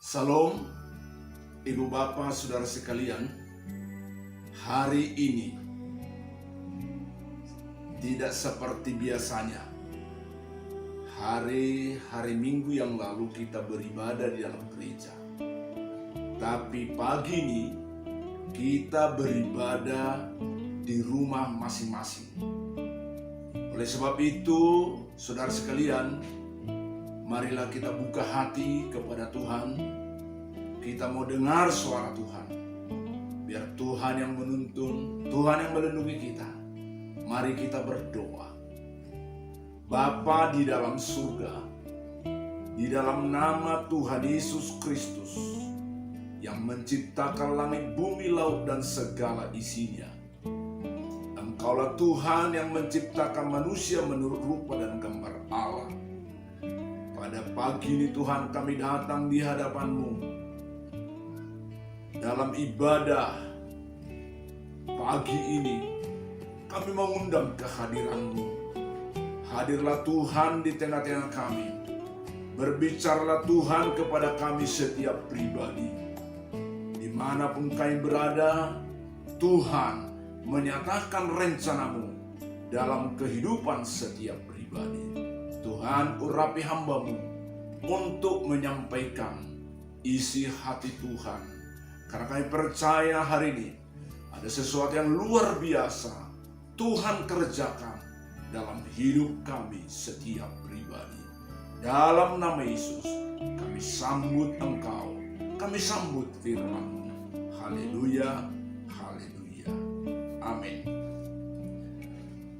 Salam, Ibu Bapak, Saudara sekalian. Hari ini tidak seperti biasanya. Hari Minggu yang lalu kita beribadah di dalam gereja. Tapi pagi ini kita beribadah di rumah masing-masing. Oleh sebab itu, saudara sekalian, marilah kita buka hati kepada Tuhan. Kita mau dengar suara Tuhan. Biar Tuhan yang menuntun, Tuhan yang melindungi kita. Mari kita berdoa. Bapa di dalam surga, di dalam nama Tuhan Yesus Kristus, yang menciptakan langit, bumi, laut, dan segala isinya. Engkaulah Tuhan yang menciptakan manusia menurut rupa dan gambar Allah. Pada pagi ini Tuhan, kami datang di hadapan-Mu dalam ibadah pagi ini. Kami mengundang kehadiran-Mu. Hadirlah Tuhan di tengah-tengah kami. Berbicaralah Tuhan kepada kami setiap pribadi. Dimanapun kami berada, Tuhan menyatakan rencana-Mu dalam kehidupan setiap pribadi. Tuhan, urapi hamba-Mu untuk menyampaikan isi hati Tuhan. Karena kami percaya hari ini ada sesuatu yang luar biasa Tuhan kerjakan dalam hidup kami setiap pribadi. Dalam nama Yesus, kami sambut Engkau, kami sambut firman-Mu. Haleluya, haleluya, amin.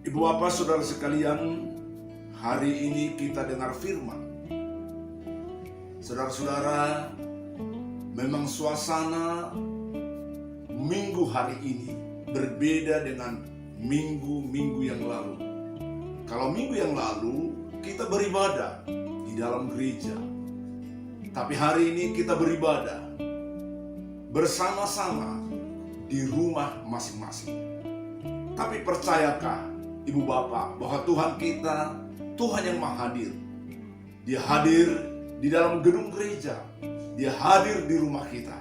Ibu Bapak, saudara sekalian, hari ini kita dengar firman. Saudara-saudara, memang suasana minggu hari ini berbeda dengan minggu-minggu yang lalu. Kalau minggu yang lalu kita beribadah di dalam gereja, tapi hari ini kita beribadah bersama-sama di rumah masing-masing. Tapi percayakah Ibu Bapak bahwa Tuhan kita, Tuhan yang Maha Hadir. Dia hadir di dalam gedung gereja. Dia hadir di rumah kita.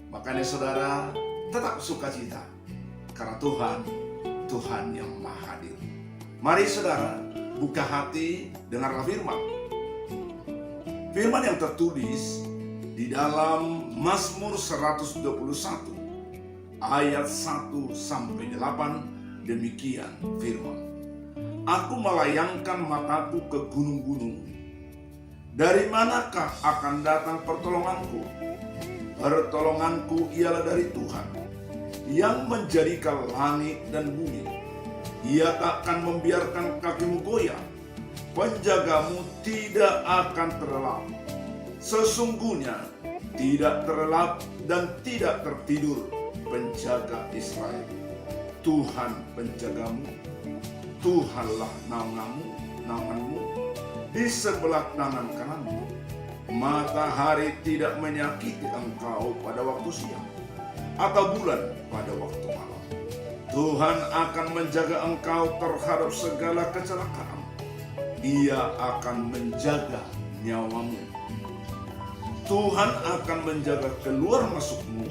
Makanya saudara, tetap sukacita. Karena Tuhan yang Maha Hadir. Mari saudara, buka hati, dengarlah firman. Firman yang tertulis di dalam Mazmur 121 ayat 1 sampai 8, demikian firman. Aku melayangkan mataku ke gunung-gunung. Dari manakah akan datang pertolonganku? Pertolonganku ialah dari Tuhan, yang menjadikan langit dan bumi. Ia takkan membiarkan kakimu goyah. Penjagamu tidak akan terlelap. Sesungguhnya tidak terlelap dan tidak tertidur penjaga Israel. Tuhan penjagamu, Tuhanlah naunganmu di sebelah kanan kananmu. Matahari tidak menyakiti engkau pada waktu siang, atau bulan pada waktu malam. Tuhan akan menjaga engkau terhadap segala kecelakaan. Ia akan menjaga nyawamu. Tuhan akan menjaga keluar masukmu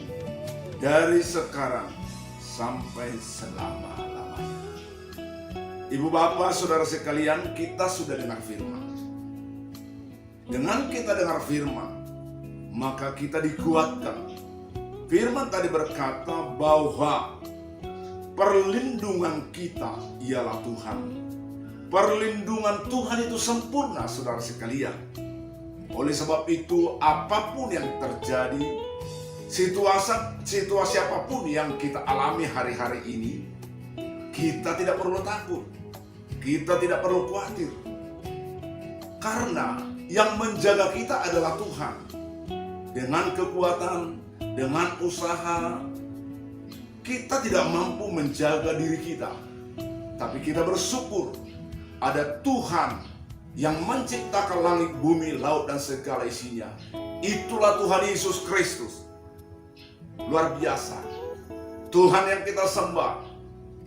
dari sekarang sampai selama-lamanya. Ibu Bapak, saudara sekalian, kita sudah dengar firman. Dengan kita dengar firman, maka kita dikuatkan. Firman tadi berkata bahwa perlindungan kita ialah Tuhan. Perlindungan Tuhan itu sempurna, saudara sekalian. Oleh sebab itu, apapun yang terjadi, situasi apapun yang kita alami hari-hari ini, kita tidak perlu takut. Kita tidak perlu khawatir. Karena yang menjaga kita adalah Tuhan. Dengan kekuatan, dengan usaha, kita tidak mampu menjaga diri kita. Tapi kita bersyukur ada Tuhan yang menciptakan langit, bumi, laut, dan segala isinya. Itulah Tuhan Yesus Kristus. Luar biasa. Tuhan yang kita sembah.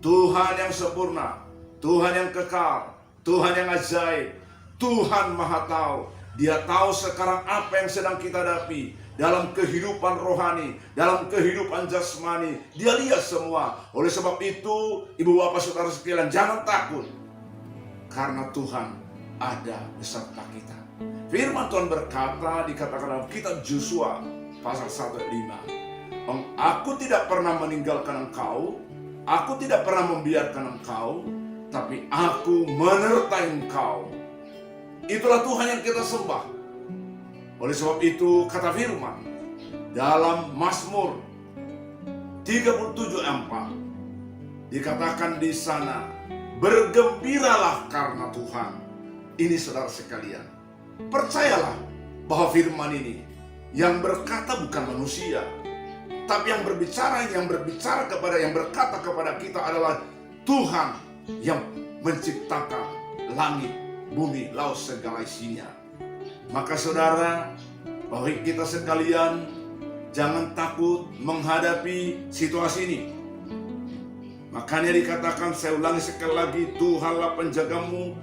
Tuhan yang sempurna. Tuhan yang kekal. Tuhan yang ajaib. Tuhan Maha Tahu. Dia tahu sekarang apa yang sedang kita hadapi. dalam kehidupan rohani, dalam kehidupan jasmani. Dia lihat semua. Oleh sebab itu, ibu bapak saudara sekalian, jangan takut. Karena Tuhan ada beserta kita. Firman Tuhan berkata, dikatakan dalam kitab Yosua pasal 1 ayat 5. Aku tidak pernah meninggalkan engkau, aku tidak pernah membiarkan engkau, tapi aku menyertai engkau. Itulah Tuhan yang kita sembah. Oleh sebab itu kata firman dalam Mazmur 37:4 dikatakan di sana, bergembiralah karena Tuhan. Ini saudara sekalian, percayalah bahwa firman ini yang berkata bukan manusia, tapi yang berkata kepada kita adalah Tuhan yang menciptakan langit, bumi, laut, segala isinya. Maka saudara, bagi kita sekalian, jangan takut menghadapi situasi ini. Makanya dikatakan, saya ulangi sekali lagi, Tuhanlah penjagamu,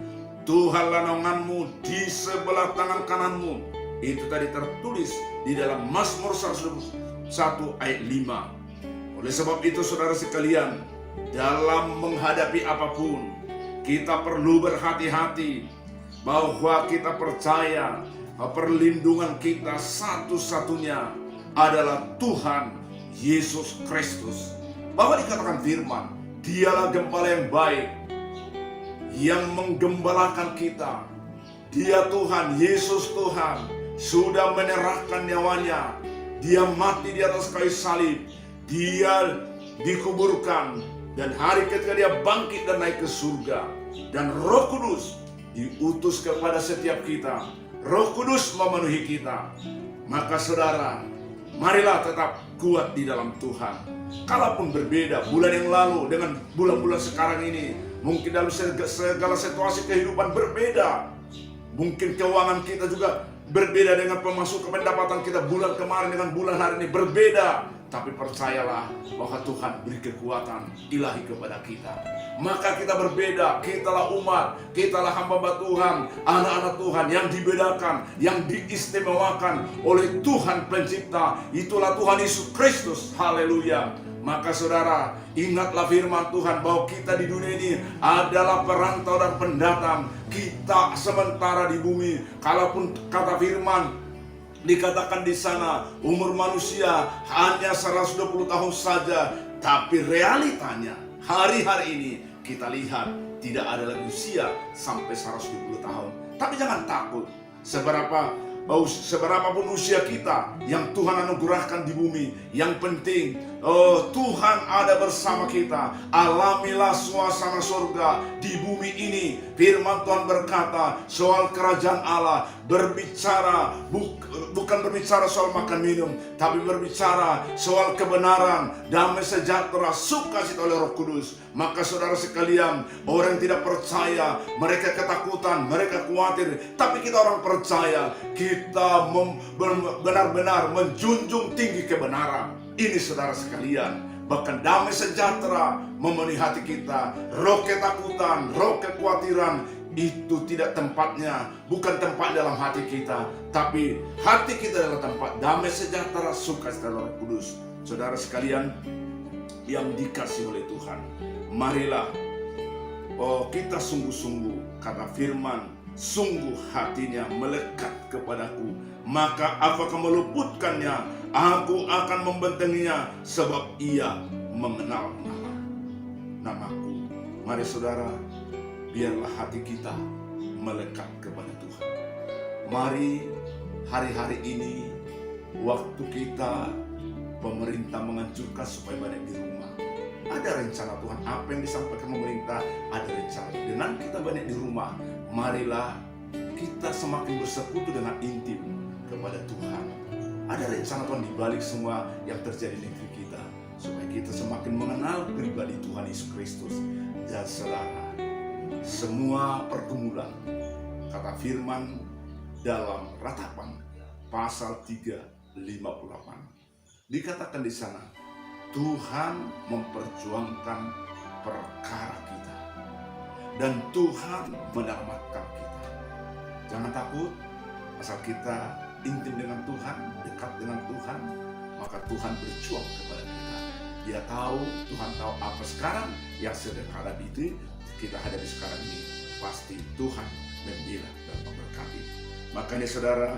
Tuhanlah naunganmu di sebelah tangan kananmu. Itu tadi tertulis di dalam Mazmur 101 ayat 5. Oleh sebab itu saudara sekalian, dalam menghadapi apapun, kita perlu berhati-hati bahwa kita percaya perlindungan kita satu-satunya adalah Tuhan Yesus Kristus. Bahwa dikatakan firman, Dialah gembala yang baik, yang menggembalakan kita. Dia Tuhan, Yesus Tuhan, sudah menyerahkan nyawanya. Dia mati di atas kayu salib, Dia dikuburkan, dan hari ketiga Dia bangkit dan naik ke surga. Dan Roh Kudus diutus kepada setiap kita. Roh Kudus memenuhi kita. Maka saudara, marilah tetap kuat di dalam Tuhan. Kalaupun berbeda bulan yang lalu dengan bulan-bulan sekarang ini, mungkin dalam segala situasi kehidupan berbeda. Mungkin keuangan kita juga berbeda dengan pemasukan pendapatan kita bulan kemarin dengan bulan hari ini berbeda. Tapi percayalah bahwa Tuhan beri kekuatan ilahi kepada kita. Maka kita berbeda, kitalah umat, kitalah hamba Tuhan, anak-anak Tuhan yang dibedakan, yang diistimewakan oleh Tuhan Pencipta. Itulah Tuhan Yesus Kristus, haleluya. Maka saudara, ingatlah firman Tuhan bahwa kita di dunia ini adalah perantau dan pendatang. Kita sementara di bumi. Kalaupun kata firman dikatakan di sana umur manusia hanya 120 tahun saja, tapi realitanya hari-hari ini kita lihat tidak ada lagi usia sampai 120 tahun. Tapi jangan takut, seberapapun usia kita yang Tuhan anugerahkan di bumi, yang penting Tuhan ada bersama kita. Alamilah suasana surga di bumi ini. Firman Tuhan berkata soal kerajaan Allah, berbicara bukan berbicara soal makan minum, tapi berbicara soal kebenaran, damai sejahtera, sukacita oleh Roh Kudus. Maka saudara sekalian, orang yang tidak percaya, mereka ketakutan, mereka khawatir. Tapi kita orang percaya, kita benar-benar menjunjung tinggi kebenaran. Ini saudara sekalian, bahkan damai sejahtera memenuhi hati kita. Roh ketakutan, roh kekhawatiran itu tidak tempatnya, bukan tempat dalam hati kita. Tapi hati kita adalah tempat damai sejahtera, sukacita Roh Kudus. Saudara sekalian yang dikasihi oleh Tuhan, marilah kita sungguh-sungguh, kata firman, sungguh hatinya melekat kepadaku, maka aku akan meluputkannya, aku akan membentenginya, sebab ia mengenal namaku. Mari saudara, biarlah hati kita melekat kepada Tuhan. Mari hari-hari ini, waktu kita pemerintah menganjurkan supaya banyak di rumah. Ada rencana Tuhan, apa yang disampaikan pemerintah ada rencana. Dengan kita banyak di rumah, marilah kita semakin bersekutu dengan intim kepada Tuhan. Ada rencana Tuhan di balik semua yang terjadi di negeri kita, supaya kita semakin mengenal pribadi Tuhan Yesus Kristus. Dan saudara, semua pergumulan, kata firman dalam Ratapan pasal 3:58, dikatakan di sana, Tuhan memperjuangkan perkara kita dan Tuhan menyelamatkan kita. Jangan takut, asal kita intim dengan Tuhan, dekat dengan Tuhan, maka Tuhan berjuang kepada kita. Dia tahu, Tuhan tahu apa sekarang yang sedang hadapi itu kita hadapi sekarang ini. Pasti Tuhan membela dan memberkati. Makanya saudara,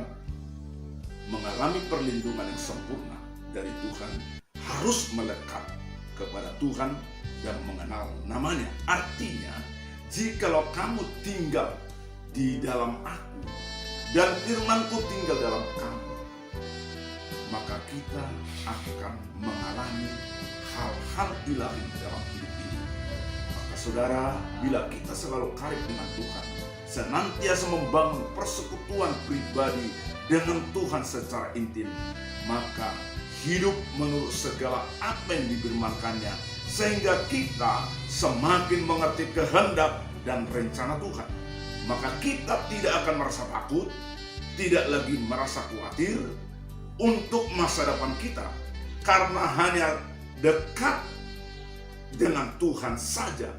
mengalami perlindungan yang sempurna dari Tuhan harus melekat kepada Tuhan dan mengenal namanya. Artinya, jikalau kamu tinggal di dalam aku dan firman-Ku tinggal dalam kamu, maka kita akan mengalami hal-hal ilahi dalam hidup ini. Maka saudara, bila kita selalu karib dengan Tuhan, senantiasa membangun persekutuan pribadi dengan Tuhan secara intim, maka hidup menurut segala apa yang difirmankannya, sehingga kita semakin mengerti kehendak dan rencana Tuhan. Maka kita tidak akan merasa takut, tidak lagi merasa khawatir untuk masa depan kita, karena hanya dekat dengan Tuhan saja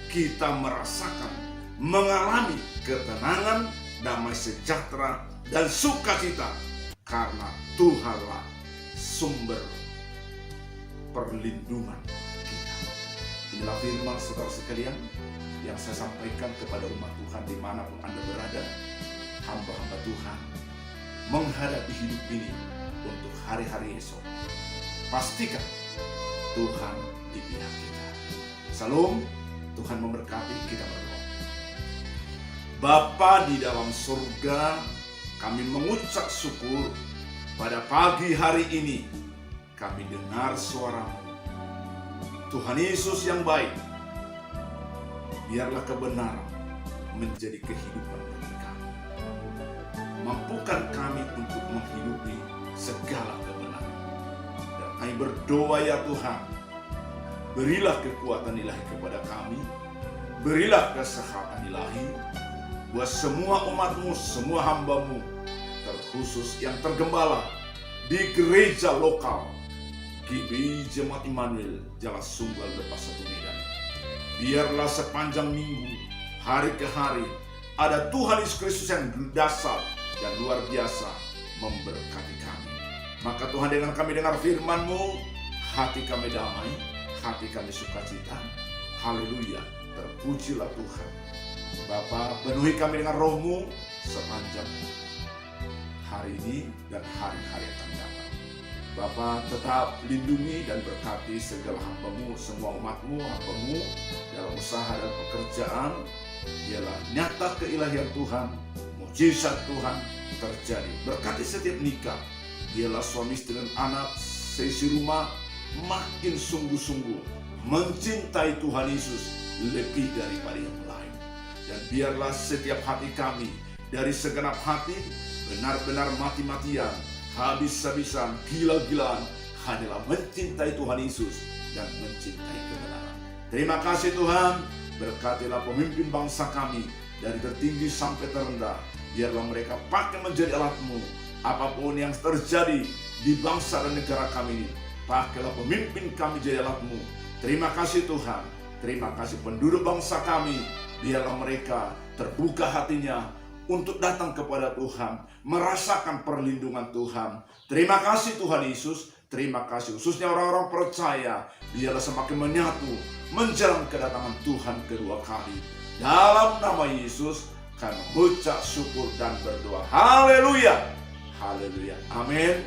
kita merasakan, mengalami ketenangan, damai sejahtera, dan sukacita, karena Tuhanlah sumber perlindungan kita. Inilah firman saudara sekalian yang saya sampaikan kepada umat Tuhan dimanapun Anda berada, hamba-hamba Tuhan, menghadapi hidup ini untuk hari-hari esok. Pastikan Tuhan di pihak kita. Salam, Tuhan memberkati. Kita berdoa. Bapa di dalam surga, kami mengucap syukur pada pagi hari ini. Kami dengar suara-Mu. Tuhan Yesus yang baik, biarlah kebenaran menjadi kehidupan bagi kami. Mampukan kami untuk menghidupi segala kebenaran. Dan kami berdoa ya Tuhan, berilah kekuatan ilahi kepada kami, berilah kesehatan ilahi buat semua umat-Mu, semua hamba-Mu, terkhusus yang tergembala di gereja lokal GBI Jemaat Immanuel Jalan Sunggal Lepas 1 Medan. Biarlah sepanjang minggu, hari ke hari, ada Tuhan Yesus Kristus yang dasar dan luar biasa memberkati kami. Maka Tuhan, dengan kami dengar firman-Mu, hati kami damai, hati kami sukacita. Haleluya, terpujilah Tuhan. Bapa, penuhi kami dengan Roh-Mu sepanjang hari ini dan hari-hari yang akan datang. Bapa, tetap lindungi dan berkati segala hamba-Mu, semua umat-Mu, hamba-Mu dalam usaha dan pekerjaan. Biarlah nyata keilahian Tuhan, mujizat Tuhan terjadi. Berkati setiap nikah. Biarlah suami istri dan anak seisi rumah makin sungguh-sungguh mencintai Tuhan Yesus lebih daripada yang lain. Dan biarlah setiap hati kami dari segenap hati benar-benar mati-matian, habis-habisan, gila-gilaan, hanyalah mencintai Tuhan Yesus dan mencintai kebenaran. Terima kasih Tuhan, berkatilah pemimpin bangsa kami dari tertinggi sampai terendah. Biarlah mereka pakai menjadi alat-Mu. Apapun yang terjadi di bangsa dan negara kami ini, pakailah pemimpin kami jadi alat-Mu. Terima kasih Tuhan, terima kasih penduduk bangsa kami. Biarlah mereka terbuka hatinya untuk datang kepada Tuhan, merasakan perlindungan Tuhan. Terima kasih Tuhan Yesus, terima kasih khususnya orang-orang percaya. Biarlah semakin menyatu menjelang kedatangan Tuhan kedua kali. Dalam nama Yesus kami mengucap syukur dan berdoa. Haleluya, haleluya, amin.